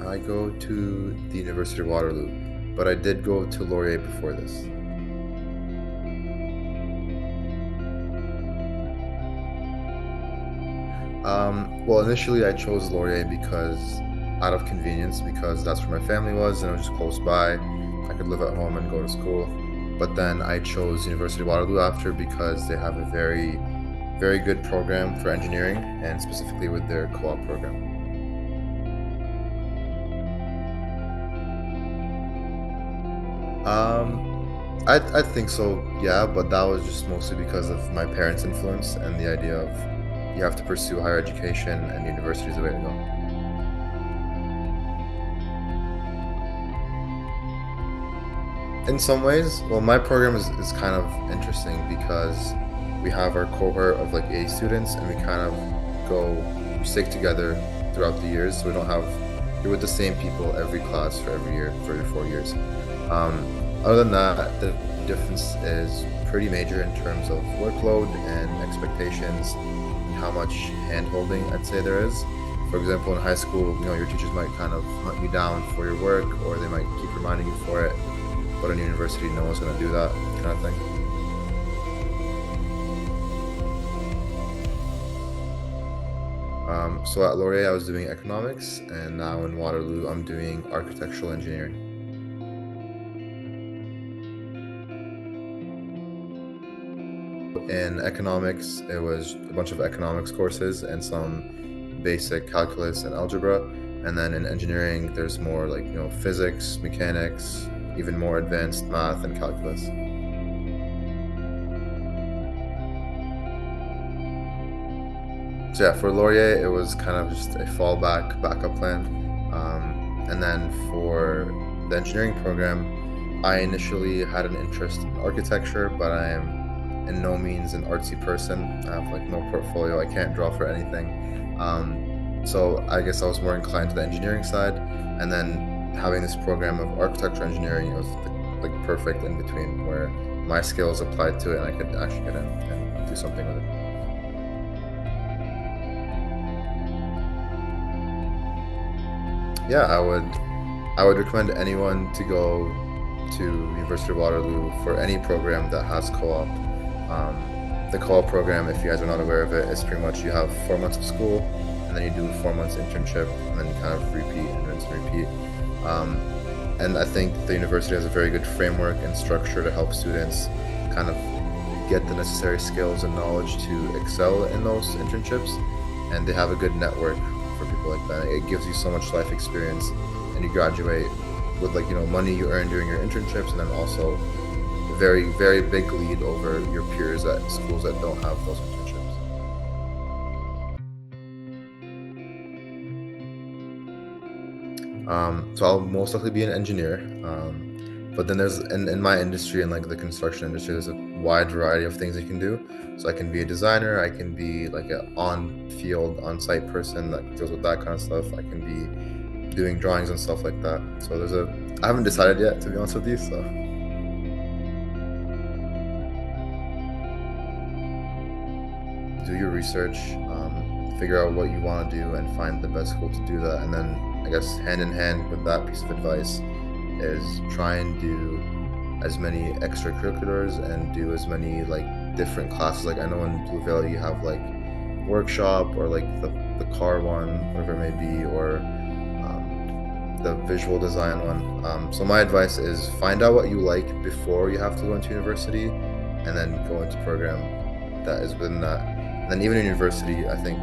I go to the University of Waterloo, but I did go to Laurier before this. Well, initially I chose Laurier because out of convenience, because that's where my family was and it was just close by. I could live at home and go to school. But then I chose University of Waterloo after because they have a very, very good program for engineering and specifically with their co-op program. I think so, yeah, but that was just mostly because of my parents' influence and the idea of you have to pursue higher education and university is the way to go. In some ways, well, my program is kind of interesting because we have our cohort of like 80 students and we kind of we stick together throughout the years. So we don't have, you're with the same people every class for every year, for your 4 years. Other than that, the difference is pretty major in terms of workload and expectations and how much hand-holding I'd say there is. For example, in high school, your teachers might kind of hunt you down for your work or they might keep reminding you for it. But in university, no one's going to do that kind of thing. So at Laurier, I was doing economics, and now in Waterloo, I'm doing architectural engineering. In economics, it was a bunch of economics courses and some basic calculus and algebra. And then in engineering, there's more like, physics, mechanics, even more advanced math and calculus. So yeah, for Laurier, it was kind of just a backup plan. And then for the engineering program, I initially had an interest in architecture, but I am in no means an artsy person. I have like no portfolio. I can't draw for anything. So I guess I was more inclined to the engineering side. And then having this program of architecture engineering, it was like perfect in between where my skills applied to it and I could actually get in and do something with it. Yeah, I would recommend anyone to go to University of Waterloo for any program that has co-op. The co-op program, if you guys are not aware of it, is pretty much you have 4 months of school and then you do 4 months internship and then you kind of repeat and rinse and repeat. And I think the university has a very good framework and structure to help students kind of get the necessary skills and knowledge to excel in those internships. And they have a good network for people like that. It gives you so much life experience and you graduate with money you earn during your internships and then also a very, very big lead over your peers at schools that don't have those internships. So I'll most likely be an engineer. But then there's in my industry and like the construction industry, there's a wide variety of things you can do. So I can be a designer, I can be like an on-field, on-site person that deals with that kind of stuff. I can be doing drawings and stuff like that. So I haven't decided yet, to be honest with you. So do your research, figure out what you want to do, and find the best school to do that. And then I guess hand in hand with that piece of advice is try and do as many extracurriculars and do as many like different classes. Like I know in Blue Valley you have like workshop or like the car one, whatever it may be, or the visual design one. So my advice is find out what you like before you have to go into university and then go into program that is within that. And then even in university, I think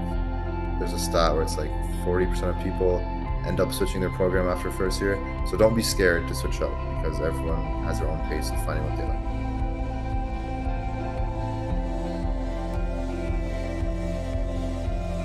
there's a stat where it's like 40% of people end up switching their program after first year. So don't be scared to switch up because everyone has their own pace of finding what they like.